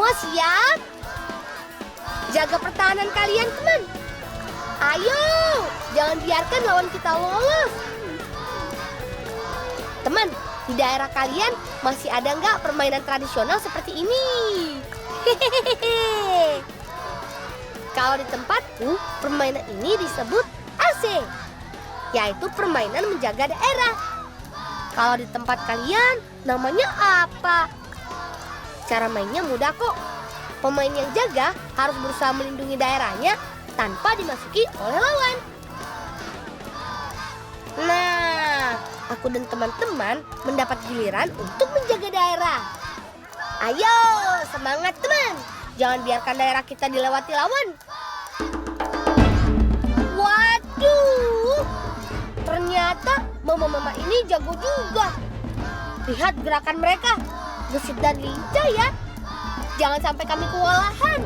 Semua siap? Jaga pertahanan kalian, teman. Ayo, jangan biarkan lawan kita lolos. Teman, di daerah kalian masih ada nggak permainan tradisional seperti ini? Hehehe. Kalau di tempatku, permainan ini disebut AC, yaitu permainan menjaga daerah. Kalau di tempat kalian, namanya apa? Cara mainnya mudah kok. Pemain yang jaga harus berusaha melindungi daerahnya tanpa dimasuki oleh lawan. Nah, aku dan teman-teman mendapat giliran untuk menjaga daerah. Ayo, semangat teman. Jangan biarkan daerah kita dilewati lawan. Waduh, ternyata mama-mama ini jago juga. Lihat gerakan mereka, gesit dan lincah ya. Jangan sampai kami kewalahan.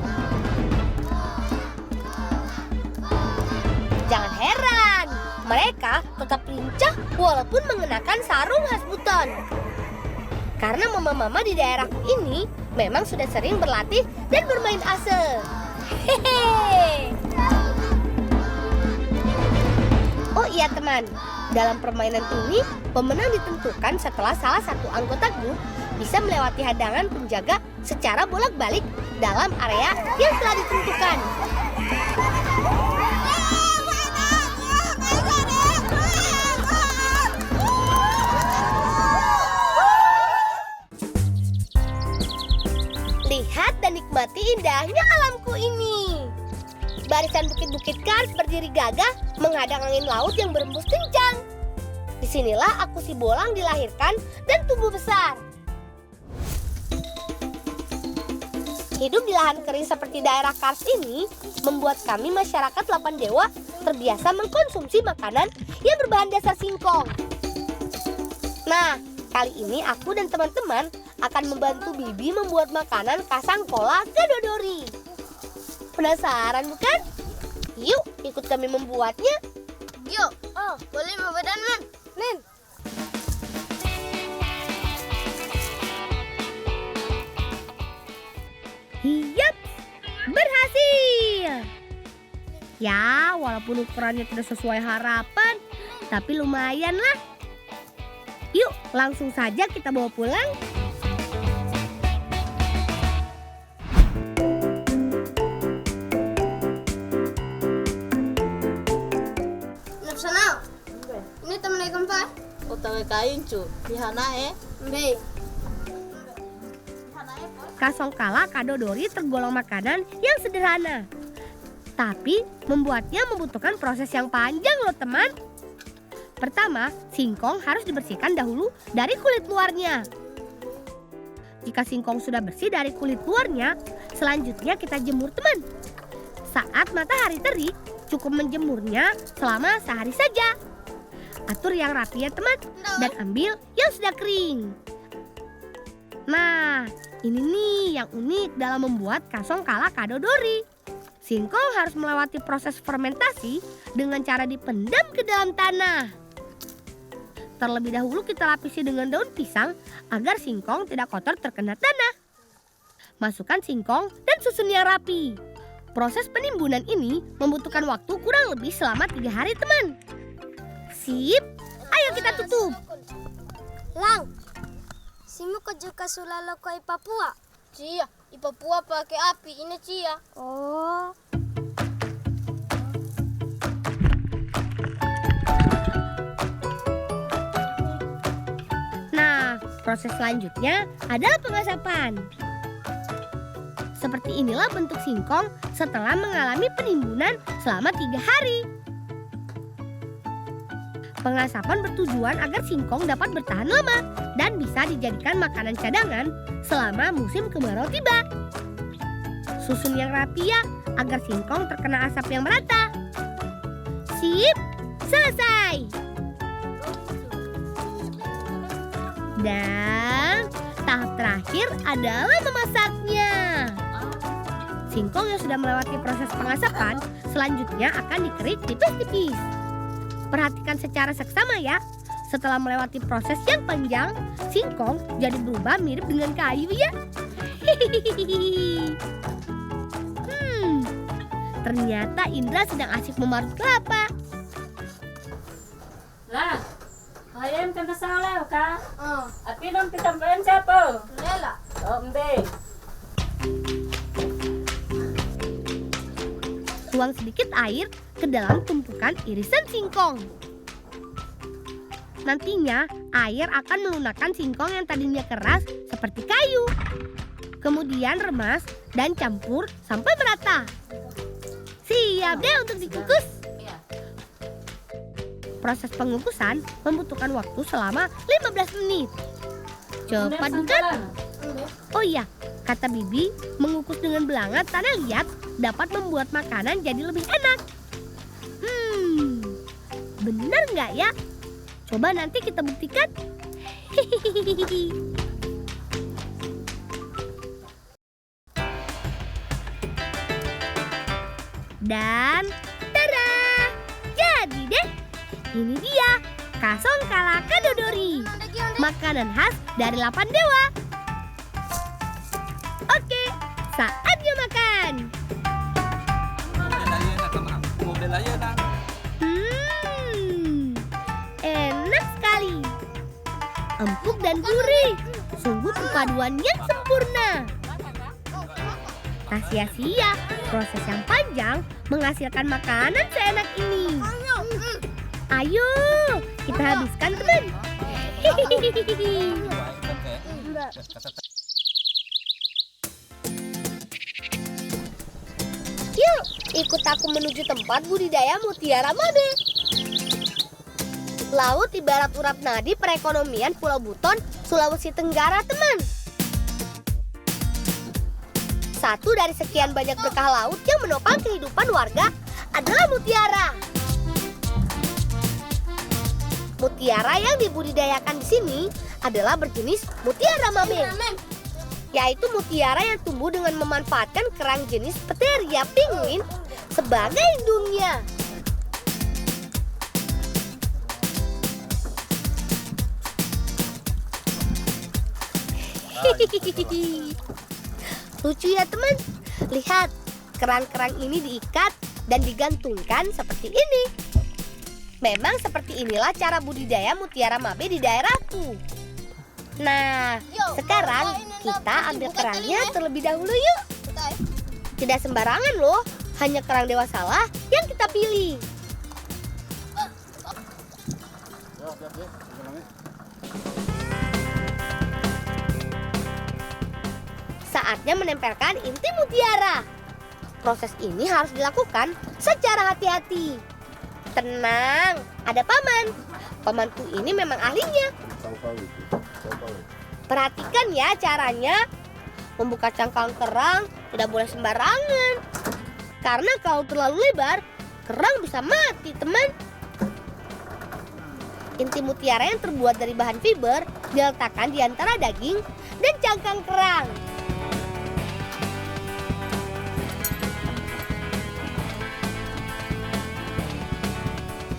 Jangan heran, mereka tetap lincah walaupun mengenakan sarung khas Buton. Karena mama-mama di daerahku ini memang sudah sering berlatih dan bermain ase. Hehe. Oh iya teman, dalam permainan ini pemenang ditentukan setelah salah satu anggota grup bisa melewati hadangan penjaga secara bolak-balik dalam area yang telah ditentukan. Lihat dan nikmati indahnya alamku ini. Barisan bukit-bukit kars berdiri gagah menghadang angin laut yang berembus kencang. Disinilah aku si Bolang dilahirkan dan tumbuh besar. Hidup di lahan kering seperti daerah Kars ini membuat kami masyarakat Lapan Dewa terbiasa mengkonsumsi makanan yang berbahan dasar singkong. Nah, kali ini aku dan teman-teman akan membantu Bibi membuat makanan kasangkola gadodori. Penasaran bukan? Yuk, ikut kami membuatnya. Yuk, boleh membedakan, Man. Nen. Hiyap, berhasil. Ya, walaupun ukurannya tidak sesuai harapan, tapi lumayan lah. Yuk, langsung saja kita bawa pulang. Napsana, ini temen ikan pa? Utang kain cu, dihana Baik. Kasongkala kadodori tergolong makanan yang sederhana. Tapi membuatnya membutuhkan proses yang panjang loh teman. Pertama, singkong harus dibersihkan dahulu dari kulit luarnya. Jika singkong sudah bersih dari kulit luarnya, selanjutnya kita jemur teman. Saat matahari terik, cukup menjemurnya selama sehari saja. Atur yang rapi ya teman, dan ambil yang sudah kering. Nah, ini nih yang unik dalam membuat kasongkala kadodori. Singkong harus melewati proses fermentasi dengan cara dipendam ke dalam tanah. Terlebih dahulu kita lapisi dengan daun pisang agar singkong tidak kotor terkena tanah. Masukkan singkong dan susun yang rapi. Proses penimbunan ini membutuhkan waktu kurang lebih selama 3 hari teman. Sip, ayo kita tutup. Lang, simu ko juga sulalo ko i Papua. Cia, i Papua pakai api ini Cia. Oh. Nah, proses selanjutnya adalah pengasapan. Seperti inilah bentuk singkong setelah mengalami penimbunan selama 3 hari. Pengasapan bertujuan agar singkong dapat bertahan lama dan bisa dijadikan makanan cadangan selama musim kemarau tiba. Susun yang rapi ya, agar singkong terkena asap yang merata. Sip, selesai. Dan tahap terakhir adalah memasaknya. Singkong yang sudah melewati proses pengasapan selanjutnya akan dikerik tipis-tipis. Perhatikan secara seksama ya. Setelah melewati proses yang panjang, singkong jadi berubah mirip dengan kayu ya. Ternyata Indra sedang asik memarut kelapa. Lah, kalian kan salah ka? Oh, Api dong pitambahan siapa? lela. Oh, mbe. Tuang sedikit air ke dalam tumpukan irisan singkong. Nantinya air akan melunakkan singkong yang tadinya keras seperti kayu. Kemudian remas dan campur sampai merata. Siap deh untuk dikukus. Proses pengukusan membutuhkan waktu selama 15 menit. Cepat bukan? Oh iya, kata Bibi, mengukus dengan belanga tanah liat dapat membuat makanan jadi lebih enak. Benar nggak ya? Coba nanti kita buktikan. Dan tada! Jadi deh, ini dia Kasong Kalaka Dodori, makanan khas dari 8 dewa. Oke, saatnya makan. Enak sekali. Empuk dan gurih. Sungguh perpaduan yang sempurna. Tak sia-sia proses yang panjang menghasilkan makanan seenak ini. Ayo, kita habiskan teman. Yuk, ikut aku menuju tempat budidaya mutiara Mabe. Laut ibarat urap nadi perekonomian Pulau Buton, Sulawesi Tenggara, teman. Satu dari sekian banyak berkah laut yang menopang kehidupan warga adalah mutiara. Mutiara yang dibudidayakan di sini adalah berjenis mutiara Mabe, yaitu mutiara yang tumbuh dengan memanfaatkan kerang jenis Pteria penguin sebagai indungnya. Lucu ya teman, lihat kerang-kerang ini diikat dan digantungkan seperti ini. Memang seperti inilah cara budidaya mutiara Mabe di daerahku. Nah, sekarang kita ambil kerangnya terlebih dahulu yuk. Tidak sembarangan loh, hanya kerang dewasalah yang kita pilih. Saatnya menempelkan inti mutiara. Proses ini harus dilakukan secara hati-hati. Tenang, ada paman. Pamanku ini memang ahlinya. Perhatikan ya caranya. Membuka cangkang kerang tidak boleh sembarangan. Karena kalau terlalu lebar, kerang bisa mati, teman. Inti mutiara yang terbuat dari bahan fiber diletakkan di antara daging dan cangkang kerang.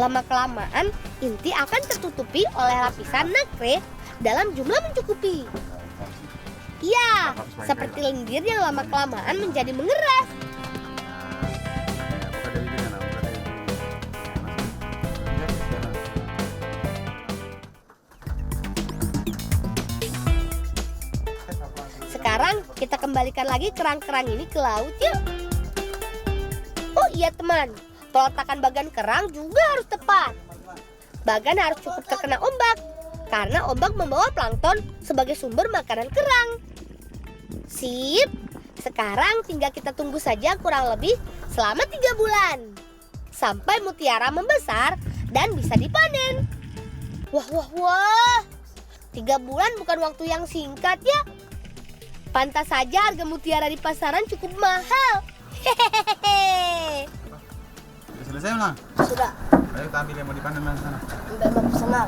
Lama-kelamaan, inti akan tertutupi oleh lapisan nacre dalam jumlah mencukupi. Ya, seperti lendir yang lama-kelamaan menjadi mengeras. Sekarang kita kembalikan lagi kerang-kerang ini ke laut yuk. Oh iya teman, peletakan bagan kerang juga harus tepat. Bagan harus cukup terkena ombak, karena ombak membawa plankton sebagai sumber makanan kerang. Sip, sekarang tinggal kita tunggu saja kurang lebih selama 3 bulan. Sampai mutiara membesar dan bisa dipanen. Wah, 3 bulan bukan waktu yang singkat ya. Pantas saja harga mutiara di pasaran cukup mahal. Hehehe. Selesai Lang? Sudah. Ayo kita ambil yang mau dipanen Lang sana. Udah mau pesanan.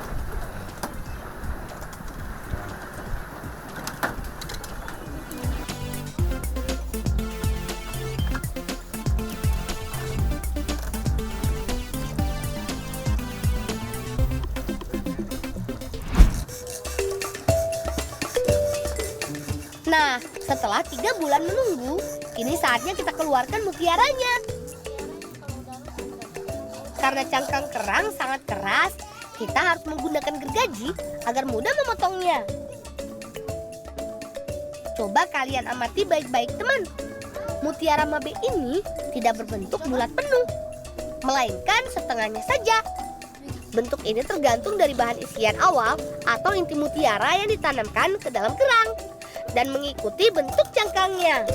Nah, Setelah 3 bulan menunggu, kini saatnya kita keluarkan mutiaranya. Karena cangkang kerang sangat keras, kita harus menggunakan gergaji agar mudah memotongnya. Coba kalian amati baik-baik teman. Mutiara mabe ini tidak berbentuk bulat penuh, melainkan setengahnya saja. Bentuk ini tergantung dari bahan isian awal atau inti mutiara yang ditanamkan ke dalam kerang dan mengikuti bentuk cangkangnya.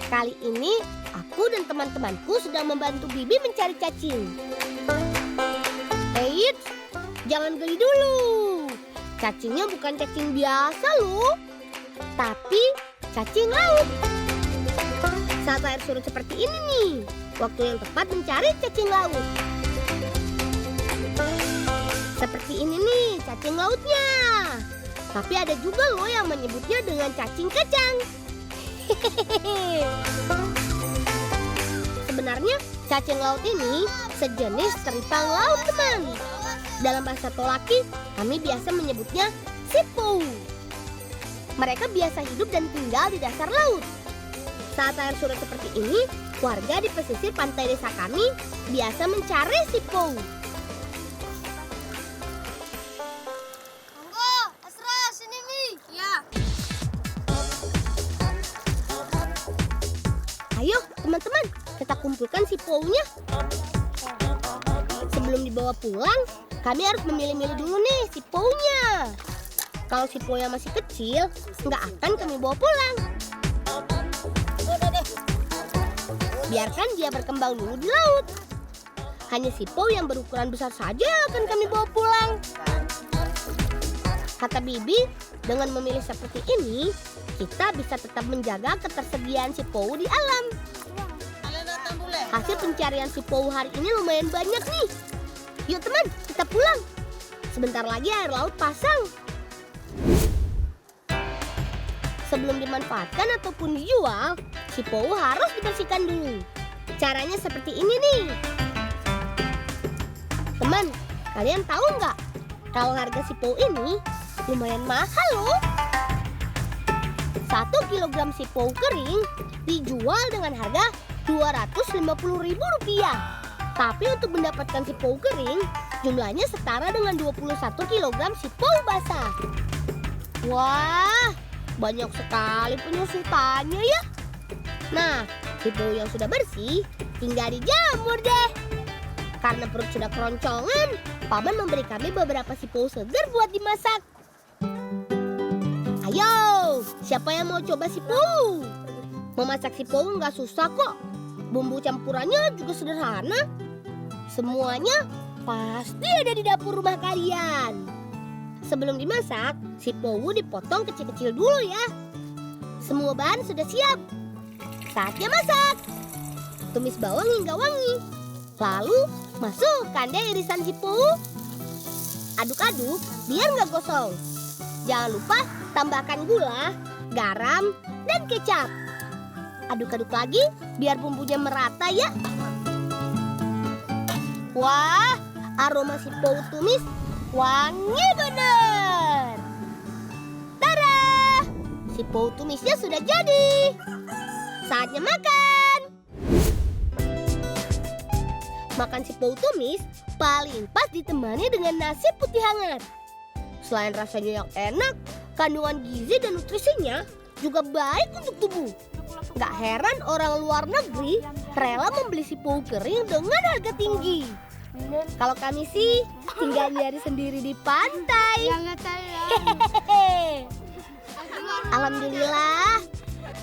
Kali ini aku dan teman-temanku sedang membantu Bibi mencari cacing. Eits, jangan geli dulu. Cacingnya bukan cacing biasa loh, tapi cacing laut. Saat air surut seperti ini nih, waktu yang tepat mencari cacing laut. Seperti ini nih cacing lautnya. Tapi ada juga loh yang menyebutnya dengan cacing kacang. Sebenarnya cacing laut ini sejenis teripang laut teman. Dalam bahasa Tolaki, kami biasa menyebutnya sipou. Mereka biasa hidup dan tinggal di dasar laut. Saat air surut seperti ini, warga di pesisir pantai desa kami biasa mencari sipou. Monggo, Asra, sini Mi. Ya. Ayo teman-teman, kita kumpulkan sipounya. Sebelum dibawa pulang, kami harus memilih-milih dulu nih sipounya. Kalau sipounya masih kecil, nggak akan kami bawa pulang. Biarkan dia berkembang dulu di laut. Hanya sipou yang berukuran besar saja yang akan kami bawa pulang. Kata Bibi, dengan memilih seperti ini, kita bisa tetap menjaga ketersediaan sipou di alam. Hasil pencarian sipou hari ini lumayan banyak nih. Yuk teman, kita pulang. Sebentar lagi air laut pasang. Sebelum dimanfaatkan ataupun dijual, sipou harus dibersihkan dulu. Caranya seperti ini nih. Teman, kalian tahu nggak? Kalau harga sipou ini lumayan mahal loh. 1 kilogram sipou kering dijual dengan harga Rp250.000. Tapi untuk mendapatkan sipou kering, jumlahnya setara dengan 21 kilogram sipou basah. Wah, banyak sekali penyusutannya ya. Nah, sipou yang sudah bersih tinggal dijamur deh. Karena perut sudah keroncongan, Paman memberi kami beberapa sipou segar buat dimasak. Ayo, siapa yang mau coba sipou? Memasak sipou nggak susah kok. Bumbu campurannya juga sederhana. Semuanya pasti ada di dapur rumah kalian. Sebelum dimasak, sipou dipotong kecil-kecil dulu ya. Semua bahan sudah siap. Saatnya masak. Tumis bawang hingga wangi. Lalu masukkan deh irisan sipou. Aduk-aduk biar nggak gosong. Jangan lupa tambahkan gula, garam, dan kecap. Aduk-aduk lagi biar bumbunya merata ya. Wah, aroma sipou tumis wangi bener. Tada! Sipou tumisnya sudah jadi. Saatnya makan. Makan sipou tumis paling pas ditemani dengan nasi putih hangat. Selain rasanya yang enak, kandungan gizi dan nutrisinya juga baik untuk tubuh. Gak heran orang luar negeri rela membeli sipou kering dengan harga tinggi. Kalau kami sih tinggal nyari sendiri di pantai. Hehehe. Alhamdulillah,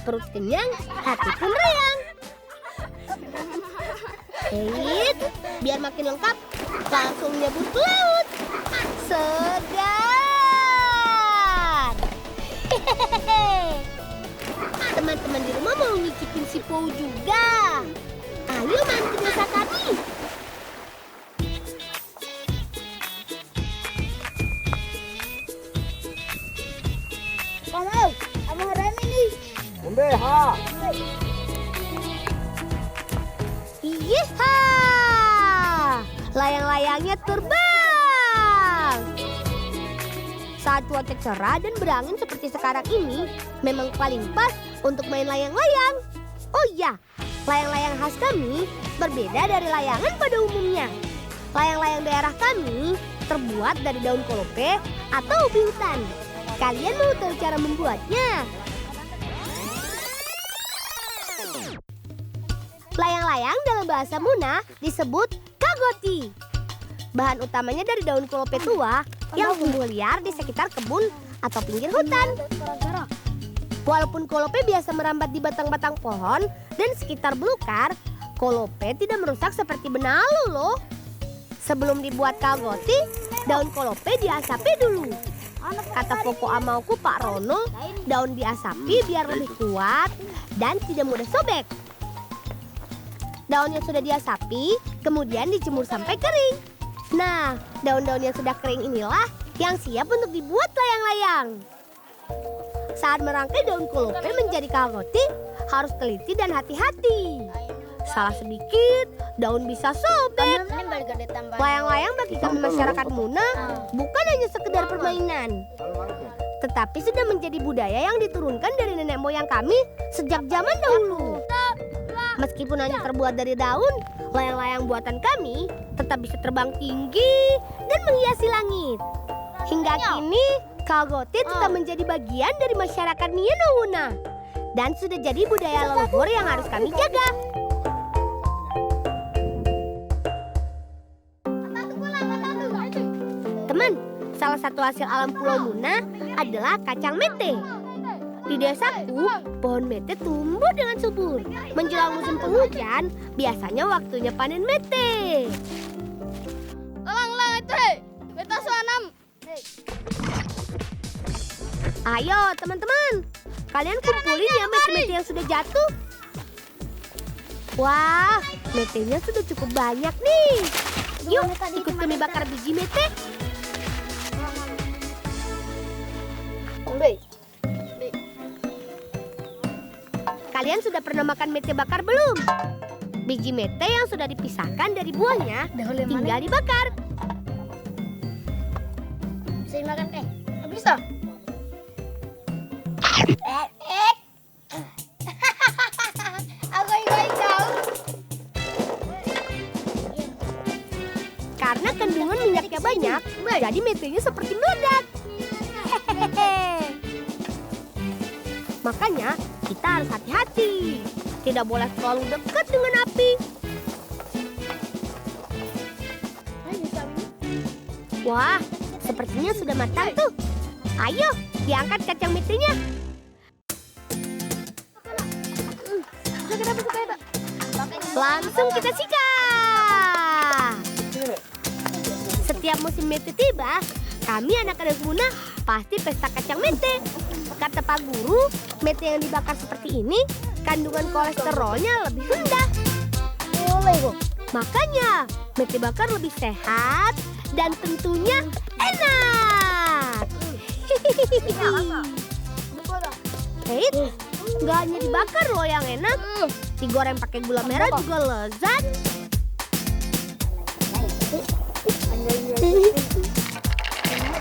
perut kenyang, hati pun riang. Biar makin lengkap, langsung nyebut ke laut. Segar. Hehehe. Teman-teman di rumah mau nyicipin sipou juga. Ayo main ke desa kami. Kamu, Abang Remi nih. Umbe, ha. Yeha! Layang-layangnya terbang. Saat cuaca cerah dan berangin seperti sekarang ini, memang paling pas untuk main layang-layang. Oh iya, layang-layang khas kami berbeda dari layangan pada umumnya. Layang-layang daerah kami terbuat dari daun kolope atau ubi hutan. Kalian mau tahu cara membuatnya? Layang-layang dalam bahasa Muna disebut kagoti. Bahan utamanya dari daun kolope tua yang tumbuh liar di sekitar kebun atau pinggir hutan. Walaupun kolope biasa merambat di batang-batang pohon dan sekitar belukar, kolope tidak merusak seperti benalu loh. Sebelum dibuat kagoti, daun kolope diasapi dulu. Kata Koko Amauku Pak Rono, daun diasapi biar lebih kuat dan tidak mudah sobek. Daun yang sudah diasapi kemudian dijemur sampai kering. Nah, daun-daun yang sudah kering inilah yang siap untuk dibuat layang-layang. Saat merangkai daun kolope menjadi kagoti, harus teliti dan hati-hati. Salah sedikit, daun bisa sobek. Layang-layang bagi kami masyarakat Muna bukan hanya sekedar permainan, tetapi sudah menjadi budaya yang diturunkan dari nenek moyang kami sejak zaman dahulu. Meskipun hanya terbuat dari daun, layang-layang buatan kami tetap bisa terbang tinggi dan menghiasi langit. Hingga kini, kagoti tetap menjadi bagian dari masyarakat Miyano Wuna dan sudah jadi budaya leluhur yang harus kami jaga. Teman, salah satu hasil alam Pulau Muna adalah kacang mete. Di desaku, pohon mete tumbuh dengan subur. Menjelang musim penghujan, biasanya waktunya panen mete. Lang itu, beta suanam. Ayo teman-teman, kalian kumpulin ya mete-mete yang sudah jatuh. Wah, metenya sudah cukup banyak nih. Yuk, ikut kami bakar biji mete. Kalian sudah pernah makan mete bakar belum? Biji mete yang sudah dipisahkan dari buahnya tinggal dibakar. Bisa dimakan teh? Bisa. Aku ingin tahu. Karena kandungan minyaknya banyak, jadi metenya seperti meledak. Makanya kita harus hati-hati. Tidak boleh terlalu dekat dengan api. Wah, sepertinya sudah matang tuh. Ayo, diangkat kacang metenya. Langsung kita sikat. Setiap musim mete tiba, kami anak-anak Muna pasti pesta kacang mete. Kata Pak Guru, mete yang dibakar seperti ini kandungan kolesterolnya lebih rendah. Makanya mete bakar lebih sehat dan tentunya enak. Nggak hanya dibakar loh yang enak, digoreng pakai gula merah juga lezat.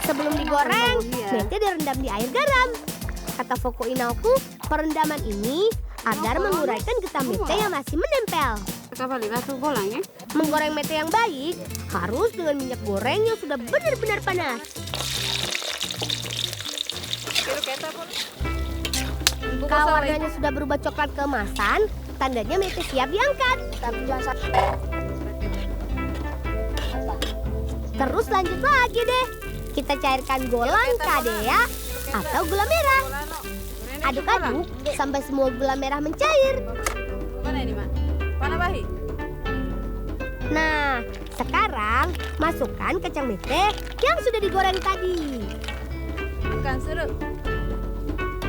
Sebelum digoreng, mete direndam di air garam. Kata Foko Inauku, perendaman ini agar menguraikan getah mete yang masih menempel. Menggoreng mete yang baik harus dengan minyak goreng yang sudah benar-benar panas. Kalau warnanya sudah berubah coklat keemasan, tandanya mete siap diangkat. Terus lanjut lagi deh. Kita cairkan golang, kadea, atau gula merah. Aduk-aduk sampai semua gula merah mencair. Nah, sekarang masukkan kacang mete yang sudah digoreng tadi.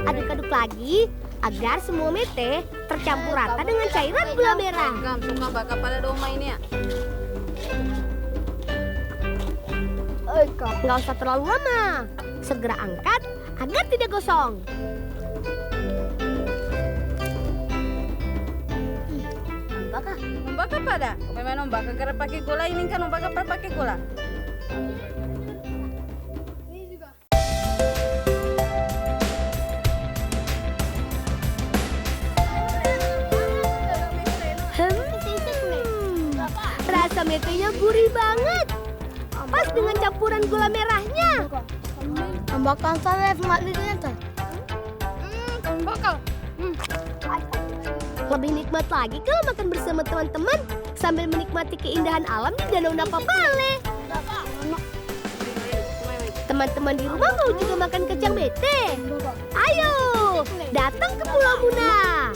Aduk-aduk lagi agar semua mete tercampur rata dengan cairan gula merah. Nggak usah terlalu lama. Segera angkat agar tidak gosong. Ombak apa dah? Pemain ombak kagak pakai gula ini kan ombak apa pakai gula? Rasa metenya gurih banget. Pas dengan campuran gula merahnya. Makan saya mak lihatnya tuh. Bakal. Lebih nikmat lagi kalau makan bersama teman-teman sambil menikmati keindahan alam di Danau Napapale. Teman-teman di rumah mau juga makan kacang bete? Ayo, datang ke Pulau Muna.